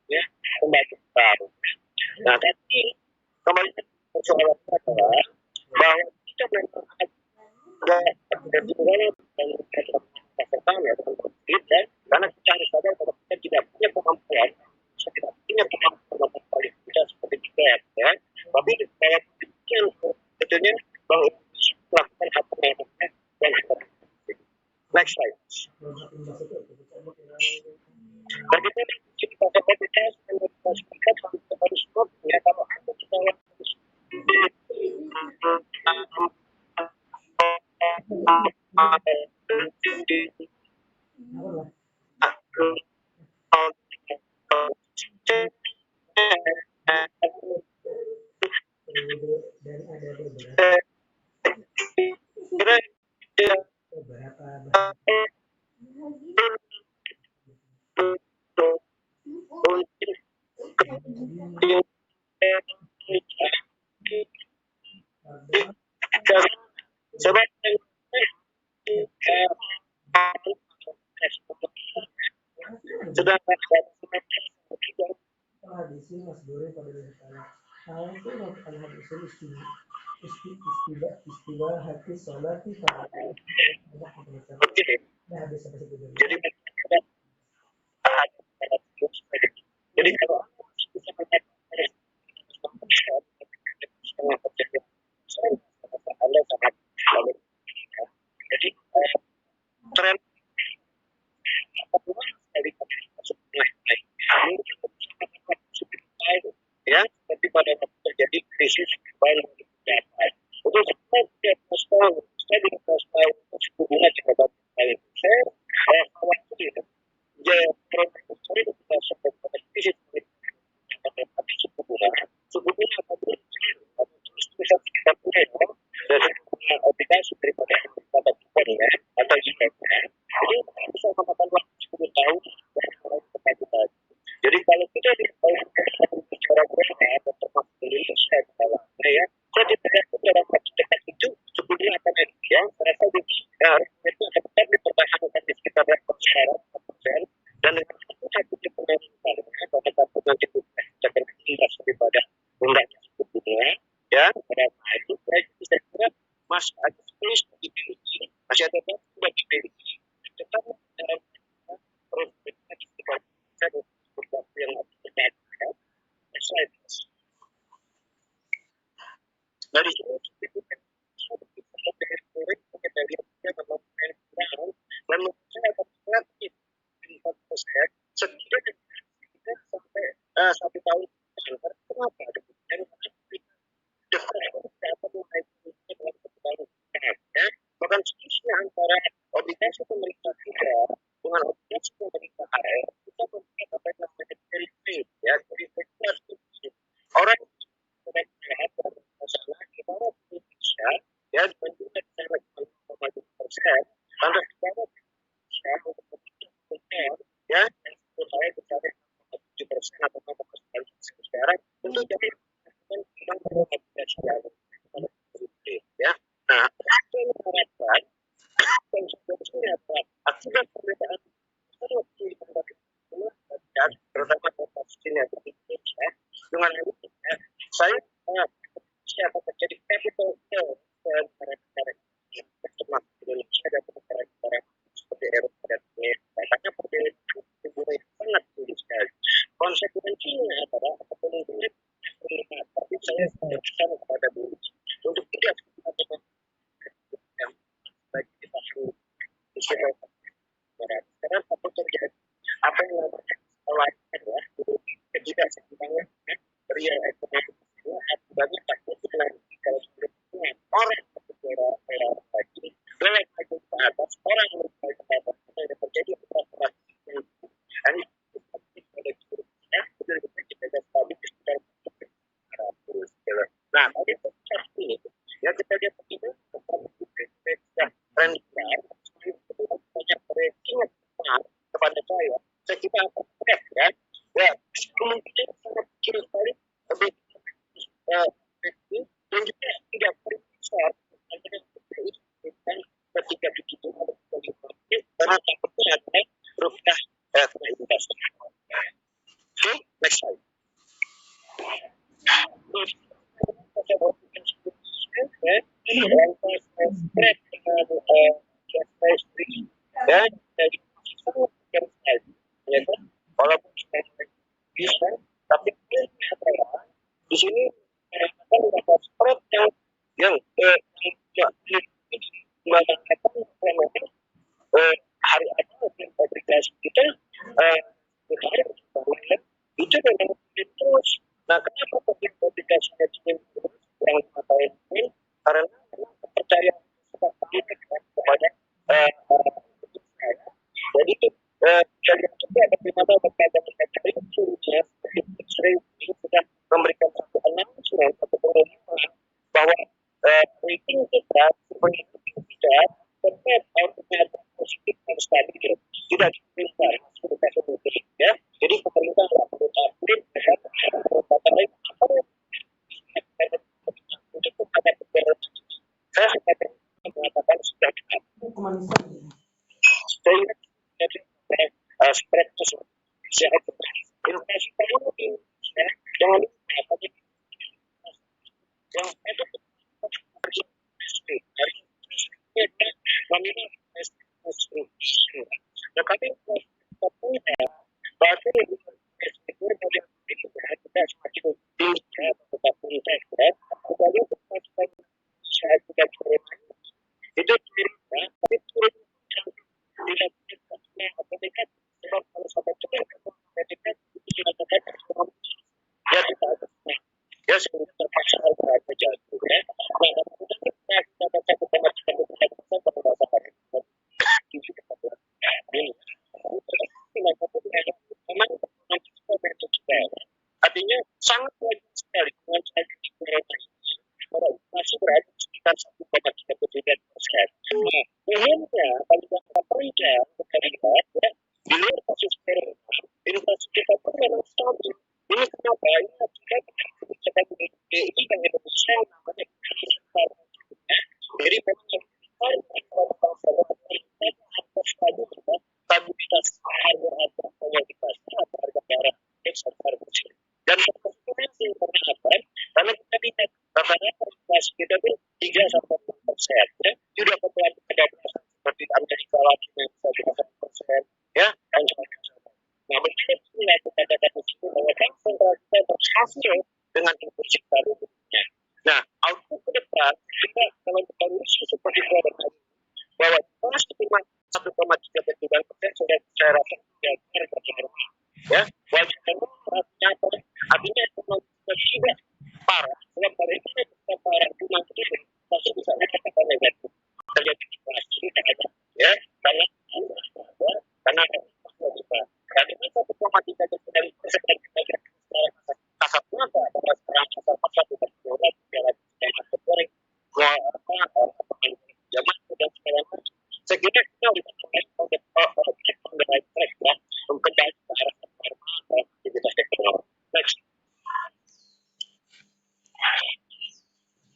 ya pembantu baru. Nah, tapi kembali ke persoalannya adalah bahwa kita memang ada tinggal dan peserta ya dengan dan karena kita harus sadar bahwa kita tidak punya kemampuan, kita tidak punya kemampuan kualitas seperti kita ya. Tapi saya pikir sebetulnya bahwa melakukan apa yang dan next slide. Bagaimana kita kapasitas dan kapasitas harus ya kalau anda kita harus Dan ada beberapa habisin Mas Dore pada dasarnya. Saya itu melakukan habisin istiwa hati sholat di pada habis sampai situ dulu. Jadi kalau bisa jadi tren ya seperti pada waktu terjadi krisis bahan untuk semua tidak tahu saya tidak tahu suku bunga jika saya khawatir ya sorry kita sebut pada krisis tapi suku bunga apapun atau terus bisa kita punya dari obligasi daripada kata kupon ya atau juga jadi bisa memakan waktu 10 tahun dan kita jadi kalau kita pada satu nanti cacat imbas daripada undangnya sebetulnya ya pada saat itu saya kira masih ada space bagi PDI, masih ada waktu bagi PDI, tetapi terus kita saya sesuatu yang terjadi saya dari sini itu kan suatu kita lihat dia memang dan menurut saya berarti saya setidaknya kita sampai 1 tahun kenapa ada bahkan selisih antara obligasi pemerintah kita dengan obligasi pemerintah AR kita mempunyai apa yang namanya carry trade ya carry trade orang yang melihat masalah negara Indonesia ya dibandingkan dengan 0,2% lantas negara Indonesia untuk mencapai ya yang sebut saya mencapai 7% atau 0,9% sekarang tentu jadi memang obligasi ya. Nah, apa yang mengatakan dan sebetulnya akibat perbedaan dan terutama pastinya Indonesia dengan itu saya siapa terjadi capital flow ke negara-negara termasuk Indonesia dan negara-negara seperti Eropa dan Amerika karena perbedaan itu sangat tinggi sekali. Konsekuensinya adalah kepemimpinan tapi saya pesan kepada diri untuk tidak melakukan yang baik kita harus sekarang apa terjadi apa yang namanya lainnya ya ketidakseimbangan real ekonomi itu akibatnya takut nanti kalau sebelumnya orang negara lagi boleh maju ke atas orang maju ke atas ada terjadi perasaan yang dan itu pada dirinya sudah kita stabil sekitar nah tadi seperti ini ya kita lihat begini tren banyak rating kepada saya kira apa ya ya kemungkinan sangat kecil sekali lebih dan juga tidak besar dan ketika begitu ada karena takutnya adalah rupiah kena imbas. Okay, next slide. Spread dan dari semua ya kan walaupun bisa tapi di sini kan dapat spread yang memang hari ada obligasi kita itu memang terus. Nah, kenapa obligasinya terus yang 5 tahun ini? Karena memang kepercayaan kita kepada jadi itu jadi juga bagaimana berkaitan dengan surutnya sering sudah memberikan satu announcement atau pengumuman bahwa rating kita rating kita tetap harus ada positif dan stabil tidak diminta sudah sebutkan ya jadi pemerintah tidak perlu takut lain apa untuk kepada negara saya mengatakan sudah sehingga spread tersebut sehat investasi teknologi jangan lupa yang itu dari meminang nah kami punya berarti kita semakin tinggi tetap tinggi kita lihat saat kita turun itu turun tapi turun tidak dekat sebab kalau sampai cepat dekat itu sudah dekat ya kita ya sebelum terpaksa harus jatuh ya nah kemudian kita baca bersama memang artinya sangat wajar sekali dengan cara pada inflasi berada di sekitar 1,3%. Nah, umumnya kalau kita kerja terlihat ya di luar kasus corona, inflasi kita pun memang stabil. Ini kenapa? Ini akibat kebijakan BI dan Indonesia yang namanya jadi memang yang stabilitas harga komoditas atau harga barang service. Dan terkonfirmasi karena apa? Karena kita lihat rata-rata inflasi kita itu 3-4%, ya. Sudah kembali ke dasar seperti Amerika Latin yang bisa 1%, ya, dan sebagainya. Nah, begitu kita katakan di situ bahwa bank sentral kita berhasil dengan inflasi barunya. Nah, output ke depan kita kalau kita rumus seperti produk bahwa inflasi cuma 1,39% sudah saya rasa tidak normal, ya. Wajib artinya apa? Artinya ekonomi kita tidak parah. Kalau pada ini kita parah cuma itu masih bisa dikatakan negatif. Terjadi inflasi tidak ada, ya, karena karena kita tadi 1,3 dari persen dari kasat mata pada sekarang pasar pasar tidak berubah tidak ada goreng zaman dan segala macam. Saya kira kita harus mulai on the right track, ya, kembali ke arah normal dalam aktivitas ekonomi. Next.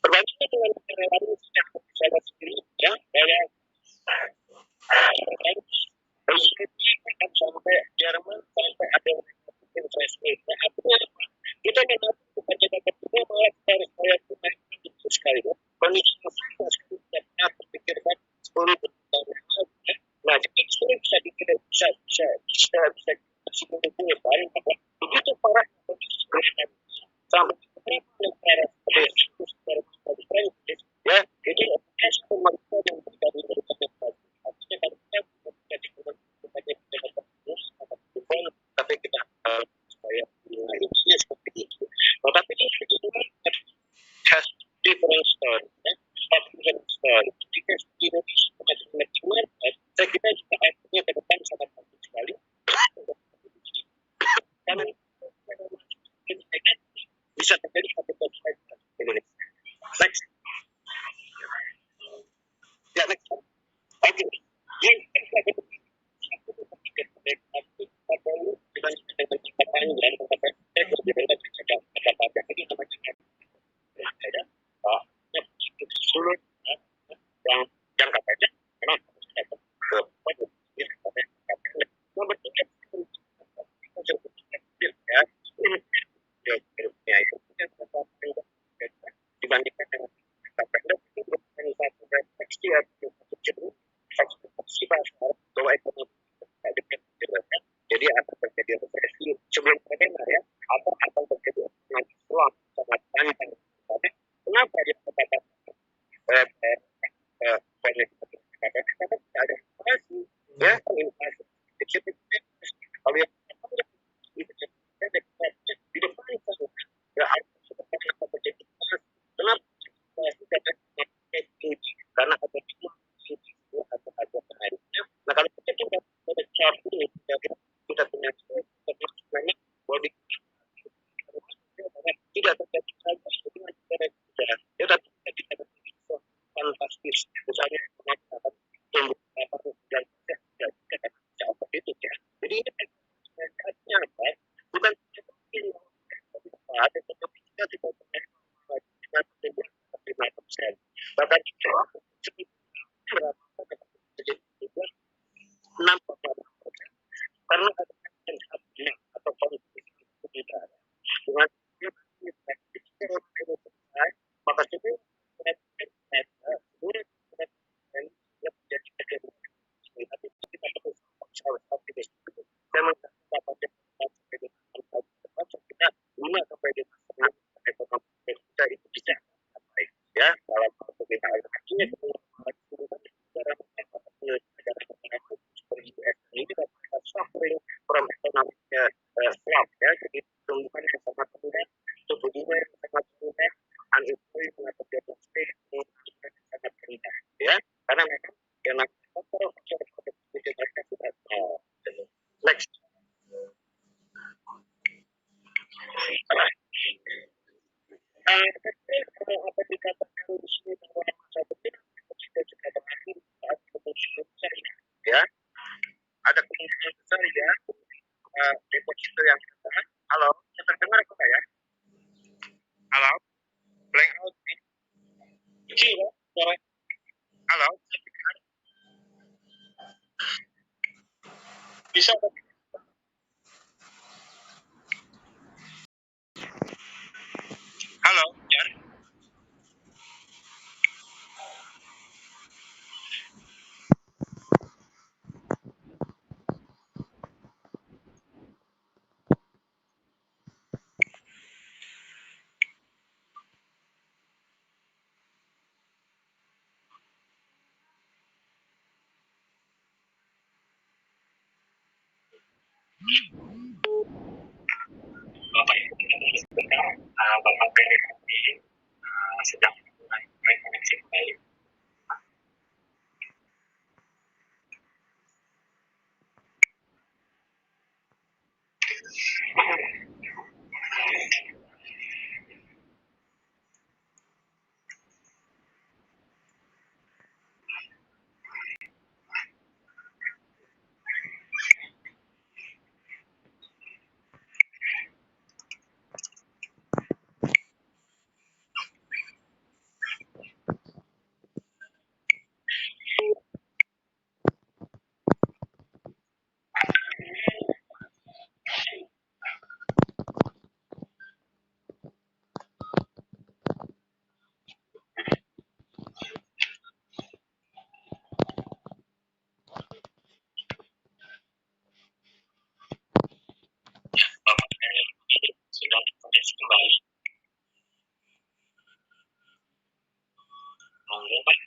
Perbandingan dengan negara lain yang saya sendiri, ya, saya kan sampai Jerman sampai ada interest rate. Nah, artinya apa? Kita memang bukan jaga kedua malah kita harus bayar tunai itu sekali. Ya. Kondisi yang sama sekali tidak pernah terpikirkan 10 tahun yang lalu. Ya. Nah, jadi ini bisa dikira paling apa? Begitu parah kondisi sebenarnya sampai beberapa negara seperti ya, jadi satu mereka yang terjadi dari artinya kalau kita tapi kita supaya intinya seperti itu. Tetapi ini kedua has different story, ya, has different story. Jika di Indonesia masih menerima, saya kira juga artinya ke depan sangat bagus sekali. Karena bisa terjadi satu konsep Indonesia. Next. Ya, next. Oke. Yang jangka pendek memang dibandingkan dengan jangka pendek itu next year bahwa ekonomi jadi akan terjadi resesi sebelum terdengar, ya, atau akan terjadi nanti uang sangat panjang. Kenapa dia katakan banyak karena ada inflasi, ya, inflasi kecil kalau yang di depan itu ya apa terjadi inflasi. Kenapa inflasi tinggi? Karena ada ada pengaruhnya. Nah, kalau kita coba pada chart ini kita punya sebenarnya body tidak terjadi saja dengan negara kita, ya, tapi kita fantastis. Misalnya akan tumbuh dan itu, ya. Jadi ini artinya apa? Bukan ada tetapi kita tidak pernah dengan 5%. Bahkan itu berapa terjadi 6,6%. Karena ada yang atau politik itu tidak ada. Dengan maka itu ya, dalam kita artinya suffering from economic slump, ya, jadi pertumbuhan yang sangat rendah, suku bunga yang sangat rendah, unemployment atau jobless rate yang sangat rendah, ya, karena memang yang namanya faktor produktivitas mereka sudah next. Apa dikatakan di sini bahwa masa depan kita juga berakhir saat kemungkinan besar, ya, ada kemungkinan besar, ya, deposito yang besar. Halo, saya terdengar apa ya? Halo, blank out nih. Kecil, ya, suara. Halo, saya dengar. Bisa, Bapak Ibu kita tulis benar, Bapak PDKP sedang melakukan rekoneksi kembali. Bapak PDKP sudah rekoneksi kembali. Monggo Pak.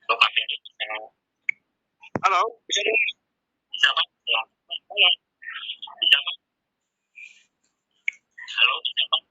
Bapak PDKP. Halo, bisa dengar? Bisa Pak? Ya. Halo, bisa Pak? Halo, bisa Pak?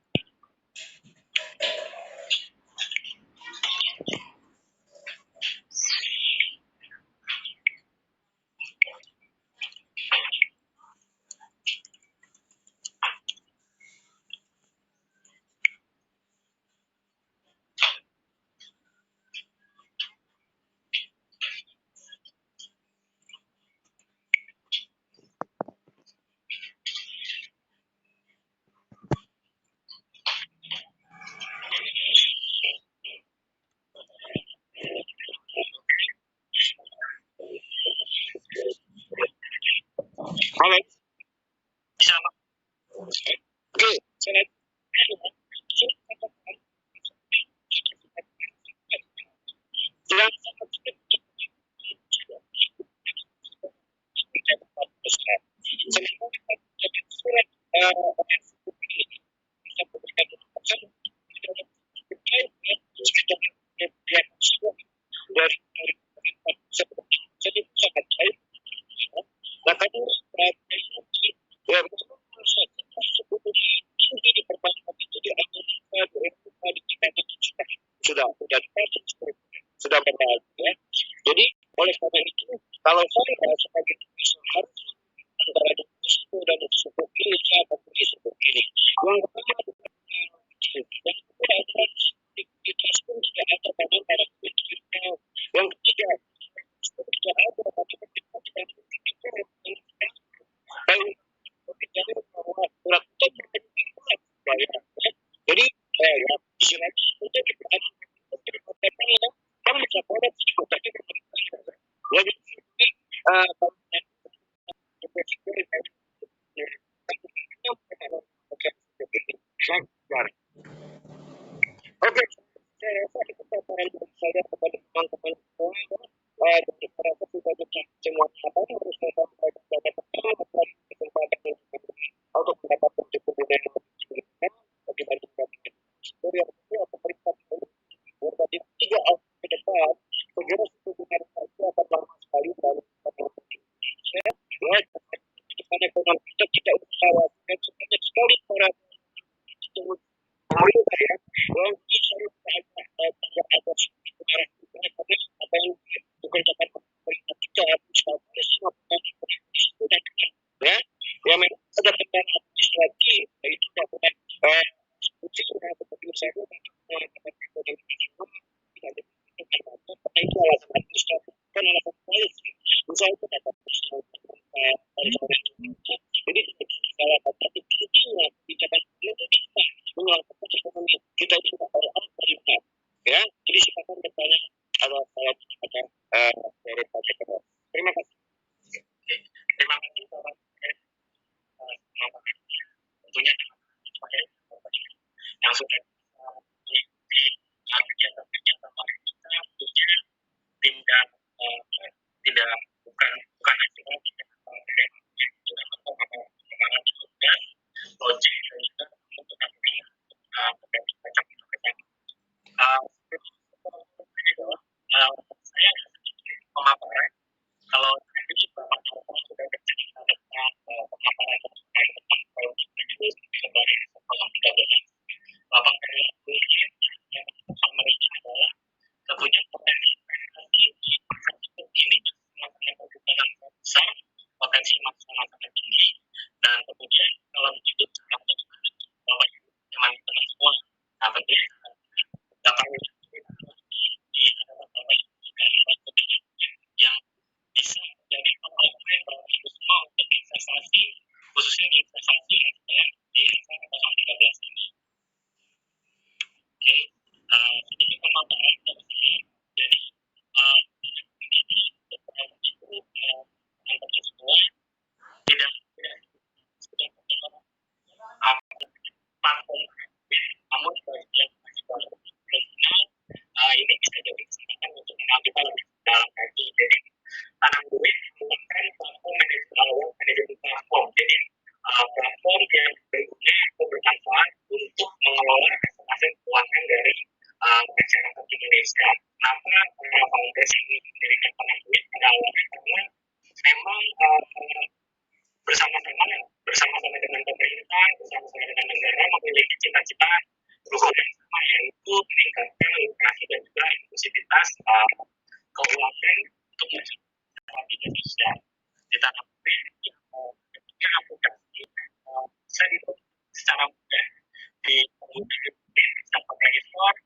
Halo, bisa Pak? Oke, saya Nah, tadi ya, tinggi di perbankan itu di Amerika, di Eropa, di China itu sudah sudah membaik ya. Jadi oleh karena itu, kalau saya sebagai investor harus antara risiko dan risiko ini atau risiko ini. Yang pertama yang kedua adalah likuiditas pun tidak ada karena para pemiliknya. Yang ketiga tidak ada karena kita tidak memiliki baik jangan bahwa melakukan perbaikan bayar. Jadi ya istilahnya itu diperhatikan kan bisa boleh tapi ya jadi oke, saya rasa itu paparan dari saya kepada teman-teman semua. Jadi saya rasa sudah semua apa yang harus saya sampaikan kepada teman-teman kesempatan untuk mendapatkan dukungan yang lebih signifikan dibanding yang kedua pemerintah berarti 3 tahun ke depan segera suku bunga itu akan lama sekali dari Indonesia. Ya, kehidupan ekonomi kita tidak usah khawatir sebanyak sekali orang pemerintah ya yang bisa tidak ada sejarah juga karena apa yang dikerjakan pemerintah kita bisa semua itu dan ya ya memang ada tekanan administrasi itu dapat seperti sudah seperti saya dapat ekonomi nasional tidak ada karena itu alasan administrasi bukan alasan politik misalnya itu dapat jadi salah satu pentingnya kebijakan itu bisa melakukan ekonomi kita itu tidak ada apa ya jadi silakan bertanya kalau saya akan dari Pak Joko. Terima kasih. Terima kasih Bapak. Tentunya yang sudah kegiatan-kegiatan kita tentunya memang bersama-sama dengan pemerintah, bersama-sama dengan negara memiliki cita-cita luhur yang sama, yaitu meningkatkan literasi dan juga inklusivitas keuangan untuk masyarakat Indonesia. Ditambah ketika aplikasi bisa dibuat secara mudah di Sampai Play Store,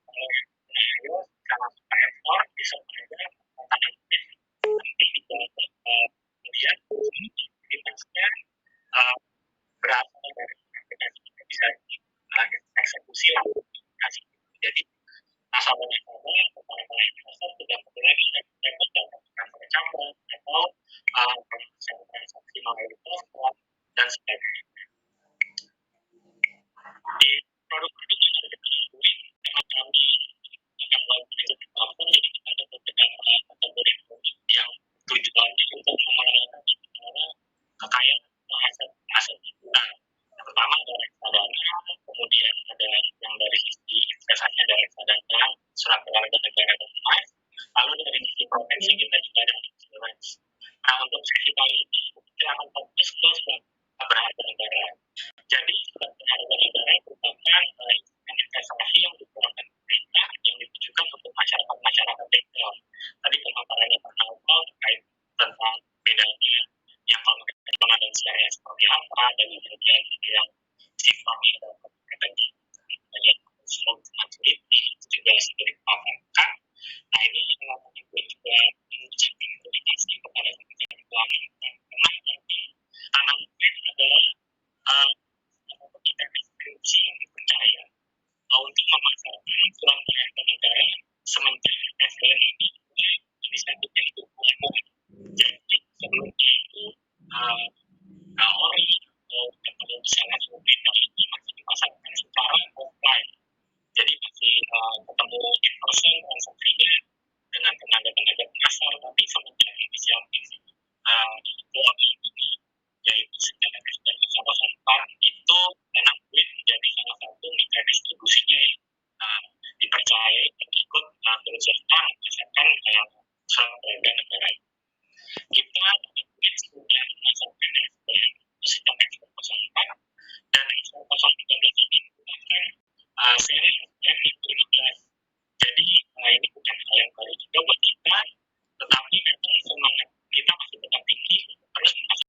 iOS, sama App Store, bisa saja nanti juga kemudian aktivitasnya berasal dari aplikasi itu bisa dieksekusi lalu aplikasi. Jadi nasabah-nasabah para investor tidak perlu lagi repot dan campur atau transaksi melalui telepon dan sebagainya. Di produk-produk yang ada di kami kami akan melakukan platform, jadi kita ada beberapa kategori produk yang tujuannya untuk memenangkan kekayaan aset kita. Yang pertama ada reksadana, kemudian ada yang dari sisi investasi ada reksadana, surat berharga negara dan emas. Lalu dari sisi proteksi kita juga ada insurance. Nah, untuk sesi kali ini kita akan fokus ke surat berharga negara. Jadi surat berharga negara merupakan investasi yang dikeluarkan pemerintah yang ditujukan untuk masyarakat retail. Tadi pemaparannya Pak Naufal terkait tentang bedanya yang konvensional dan syariah seperti apa, dan kemudian yang sifatnya dapat kategori yang slow maturity juga sudah dipaparkan. Nah, ini yang gue juga mengucapkan terima kasih kepada Kementerian Keuangan karena tanam adalah kita institusi yang dipercaya untuk memasarkan surat berharga negara semenjak SBN ini mulai inisiatif yang dilakukan. Jadi sebelumnya itu ori atau kalau misalnya Sumeda ini masih dipasarkan secara offline. Jadi masih ketemu in person transaksinya dengan tenaga-tenaga pasar, tapi semenjak inisiatif keuangan ini yaitu sejak SBN kawasan 4 itu Tanam Duit menjadi salah satu mitra distribusinya yang dipercayai dan ikut turut serta memasarkan surat berharga negara. Kita